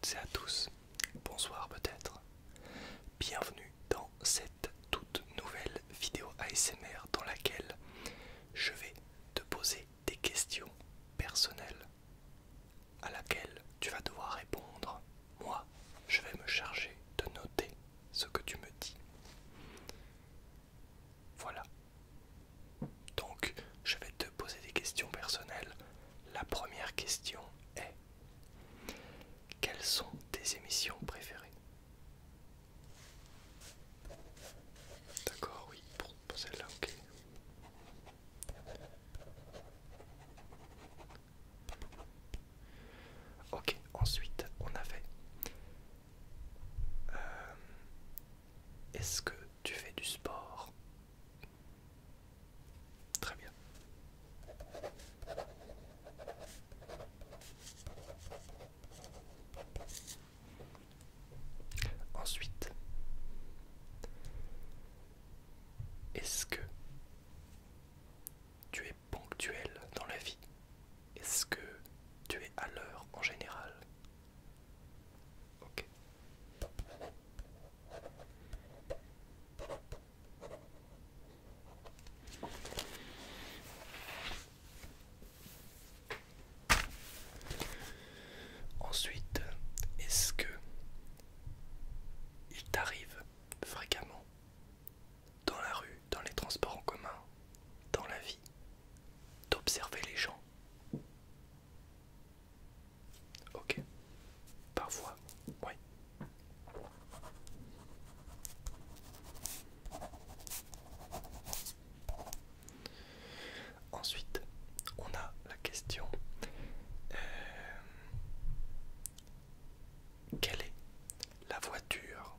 toutes et à tous, bonsoir peut-être. Bienvenue dans cette toute nouvelle vidéo ASMR dans laquelle je vais te poser des questions personnelles à laquelle tu vas devoir répondre. Moi, je vais me charger de noter ce que tu me dis. Voilà. Donc, je vais te poser des questions personnelles. La première question est: quelles sont tes émissions préférées? D'accord, oui, pour celle-là, ok. Ok, ensuite, on avait... est-ce que tu fais du sport? Très bien. Ensuite, est-ce que tu es ponctuel dans la vie? Est-ce que tu es à l'heure en général? Ok. Ensuite, est-ce que il t'arrive fréquemment dans la rue, dans les transports en commun, dans la vie, d'observer les gens? Ok. Parfois, oui. Ensuite, on a la question, quelle est la voiture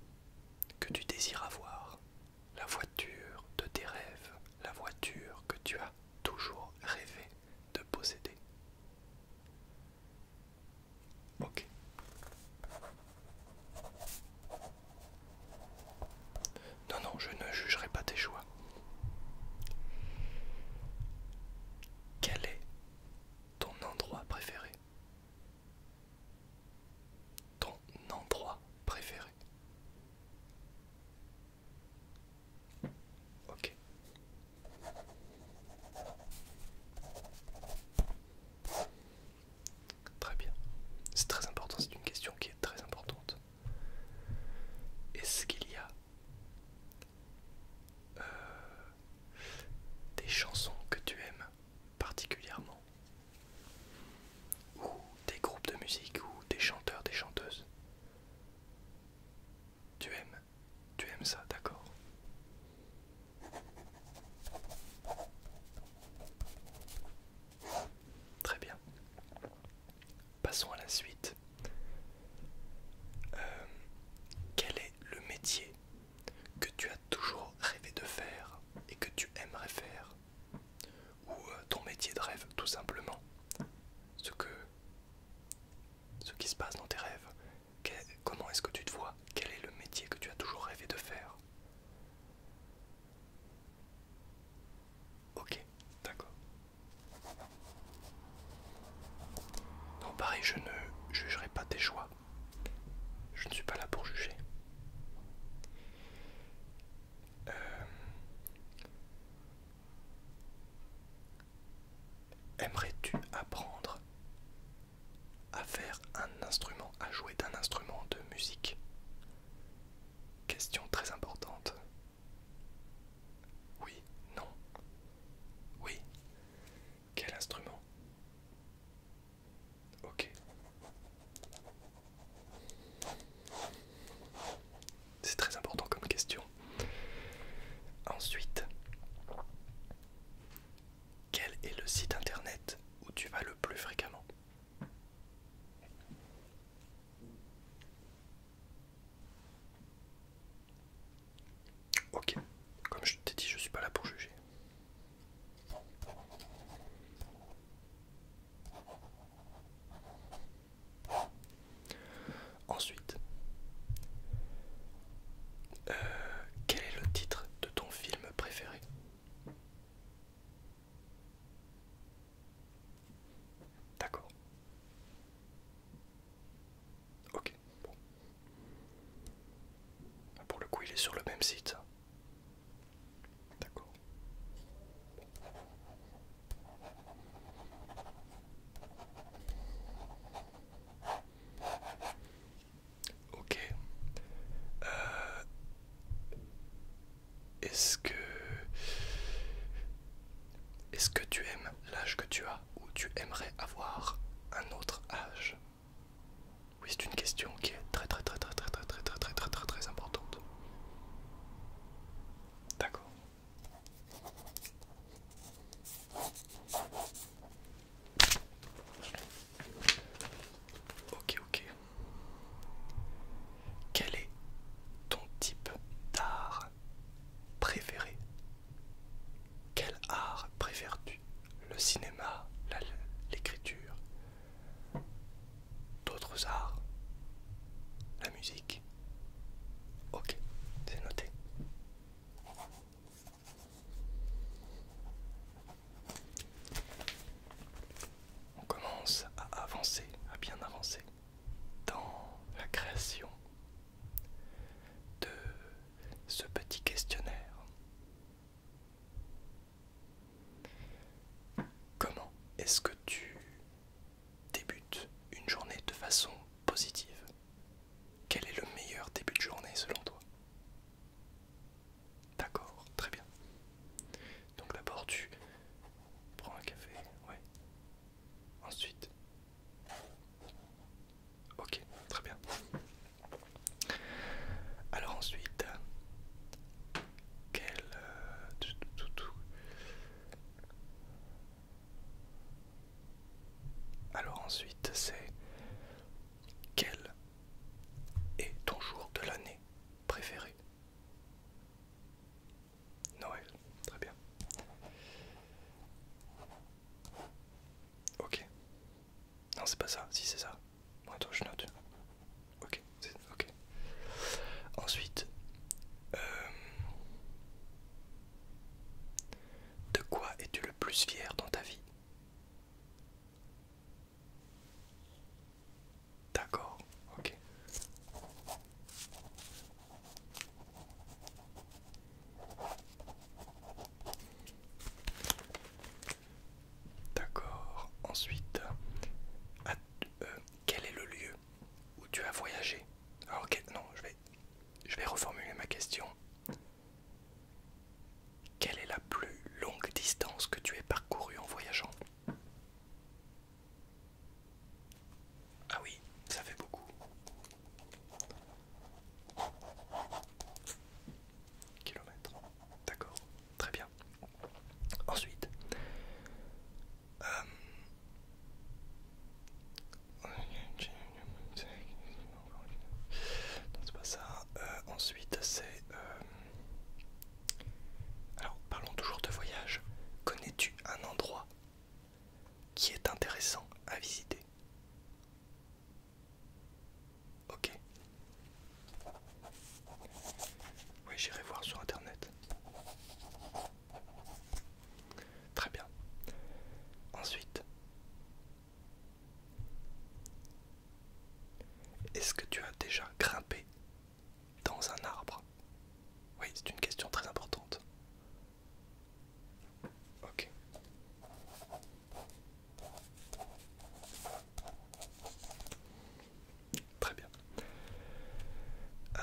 que tu désires avoir? La voiture de tes rêves, la voiture que tu as toujours rêvé de posséder. Ok. Non, non, je ne jugerai pas tes choix. Quel est ton endroit préféré? Ton endroit préféré. Ok. Très bien. C'est très important, c'est une question qui est très importante. Est-ce qu'il y a des chansons que tu aimes particulièrement? Ou des groupes de musique ou des chanteurs, des chanteuses? Tu aimes ça, d'accord. Très bien. Passons à la suite. Quel est le métier que tu as toujours rêvé de faire et que tu aimerais faire? Ou ton métier de rêve, tout simplement. Ce qui se passe dans tes rêves. Comment est-ce que tu te vois? Quel est le métier que tu as toujours rêvé de faire? Ok, d'accord. Non, pareil, je ne jugerai pas tes choix. Je ne suis pas là pour juger. Euh, Aimerais-tu apprendre à faire un instrument, à jouer d'un instrument de musique? Question très importante. Oui, non. Oui. Quel instrument? Ok. C'est très important comme question. Ensuite, quel est le site internet où tu vas le plus fréquemment? ensuite c'est quel est ton jour de l'année préféré? Noël, très bien. Ok. Non, c'est pas ça, si c'est ça. Bon, attends, je note. Ok, ok. Ensuite, de quoi es-tu le plus fier dans ta vie? D'accord, ok. D'accord. Ensuite, quel est le lieu où tu as voyagé? Alors, non, je vais reformuler ma question. Quelle est la plus longue distance que tu aies parcourue en voyageant? Ah oui, ça fait beaucoup. Kilomètres. D'accord, très bien. Ensuite, non, c'est pas ça. Ensuite, c'est. Alors, parlons toujours de voyage. Connais-tu un endroit qui est intéressant à visiter? Ok. Oui, j'irai voir sur internet. Très bien. Ensuite, est-ce que tu as déjà grimpé dans un arbre? Oui, c'est une question très importante. Ok. Très bien. Euh,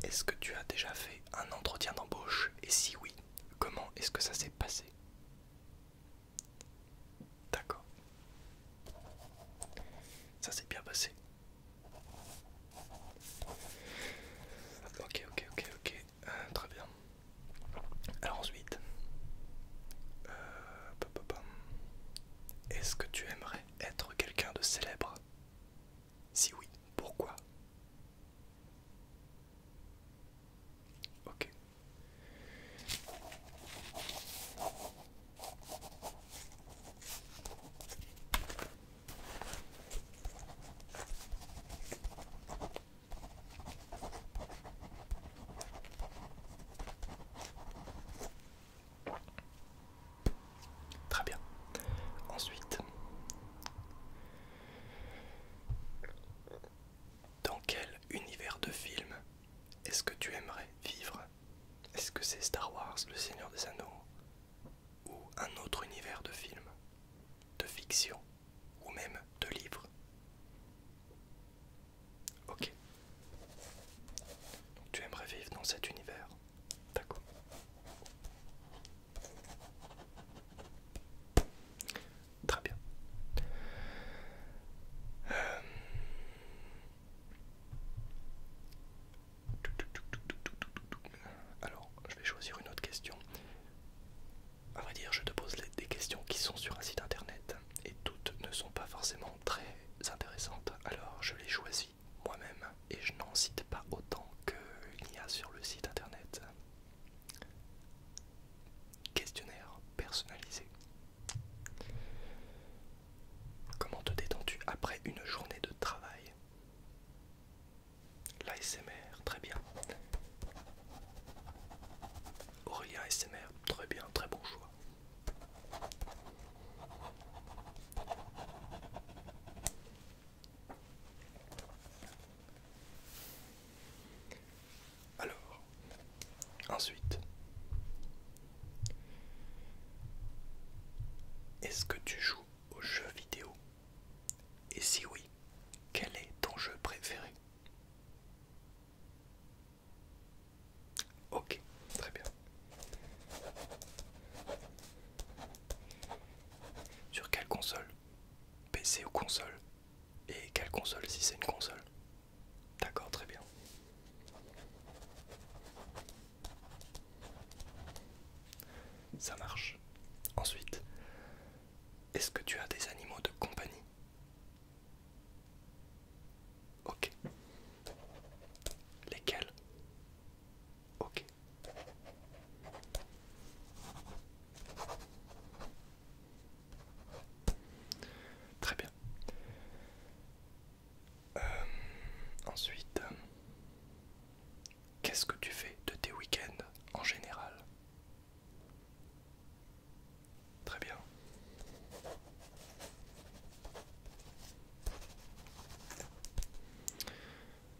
Est-ce que tu as déjà fait un entretien d'embauche? Et si oui, comment est-ce que ça s'est passé? D'accord. Ça s'est bien passé. Ok, ok, ok, ok. Très bien. Alors ensuite, est-ce que tu aimerais être quelqu'un de célèbre? Si oui, pourquoi? Ok. Très bien. Ensuite, dans quel univers de film est-ce que tu aimerais vivre? Est-ce que c'est Star Wars, Le Seigneur des Anneaux, ou un autre univers de film, de fiction, ou même de livres? Ok. Donc tu aimerais vivre dans cet univers. D'accord. Très bien. Alors, je vais choisir une autre question. À vrai dire, je te pose des questions qui sont sur un site internet et toutes ne sont pas forcément très intéressantes. Alors, je les choisis moi-même et je n'en cite pas autant qu'il y a sur le site internet. Questionnaire personnalisé. Comment te détends-tu après une journée de travail? L'ASMR, très bien. Aurélien ASMR, très bien, très bon choix. Alors, ensuite, est-ce que tu joues aux jeux vidéo? Et si oui, quel est ton jeu préféré? Ok, très bien. Sur quelle console? PC ou console? Et quelle console si c'est une console? D'accord, très bien. Ça marche. Ensuite, est-ce que tu as des animaux de compagnie? Ok. Lesquels? Ok. Très bien. Ensuite, qu'est-ce que tu fais de tes week-ends en général? Très bien.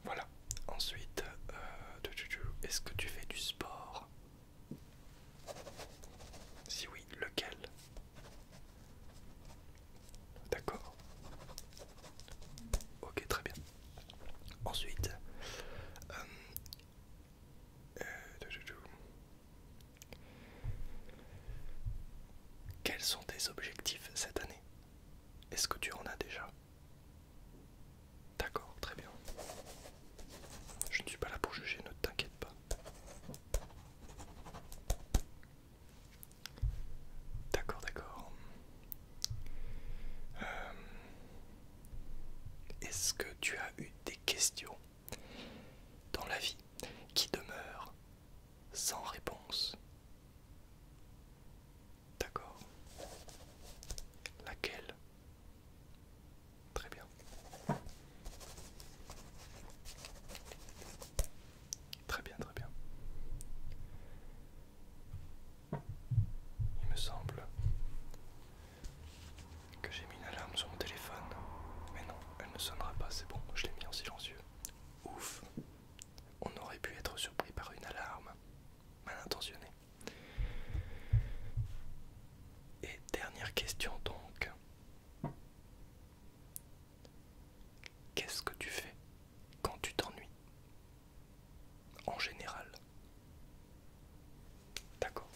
Voilà. Ensuite, est-ce que tu fais du sport? Si oui, lequel? D'accord. Ok, très bien. Ensuite, euh, quels sont tes objectifs cette année? Est-ce que tu en as déjà? D'accord, très bien. Je ne suis pas là pour juger, ne t'inquiète pas. D'accord, d'accord. Est-ce que tu as eu des questions dans la vie qui demeurent sans réponse? D'accord. Laquelle? Très bien. Très bien, très bien. Il me semble que j'ai mis une alarme sur mon téléphone. Mais non, elle ne sonnera pas, c'est bon, je l'ai mis en silencieux. Ouf. On aurait pu être surpris par une alarme mal intentionnée. Et dernière question donc. Qu'est-ce que tu fais quand tu t'ennuies? En général. D'accord.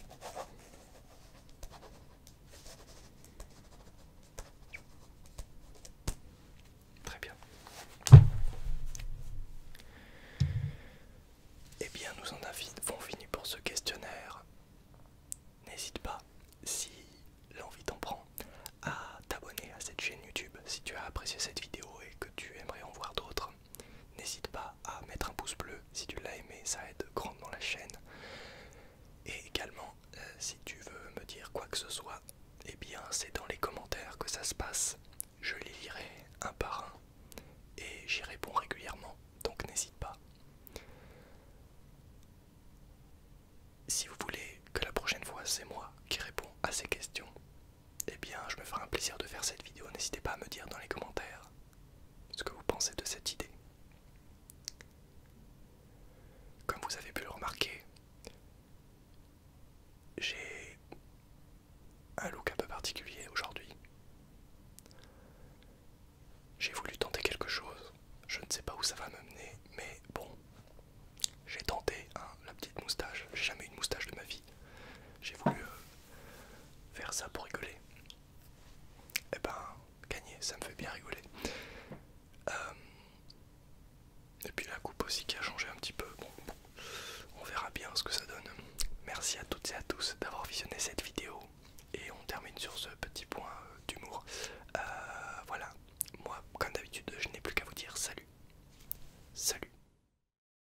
Très bien. Eh bien, nous en avons fini pour ce questionnaire. N'hésite pas, si l'envie t'en prend, à t'abonner à cette chaîne YouTube si tu as apprécié cette vidéo et que tu aimerais en voir d'autres. N'hésite pas à mettre un pouce bleu si tu l'as aimé, ça aide grandement la chaîne. Et également, si tu veux me dire quoi que ce soit, eh bien c'est dans les commentaires que ça se passe. Je les lirai un par un et j'y réponds régulièrement, donc n'hésite pas. Si vous voulez que la prochaine fois c'est moi qui réponds à ces questions, eh bien je me ferai un plaisir de faire cette vidéo. N'hésitez pas à me dire dans les commentaires ce que vous pensez de cette idée. Comme vous avez pu le remarquer, j'ai un look un peu particulier aujourd'hui. J'ai voulu tenter quelque chose, je ne sais pas où ça va me mener, mais bon, j'ai tenté la petite moustache. J'ai jamais eu une moustache de ma vie. J'ai voulu faire ça pour rigoler. Eh ben, gagné, ça me fait bien rigoler.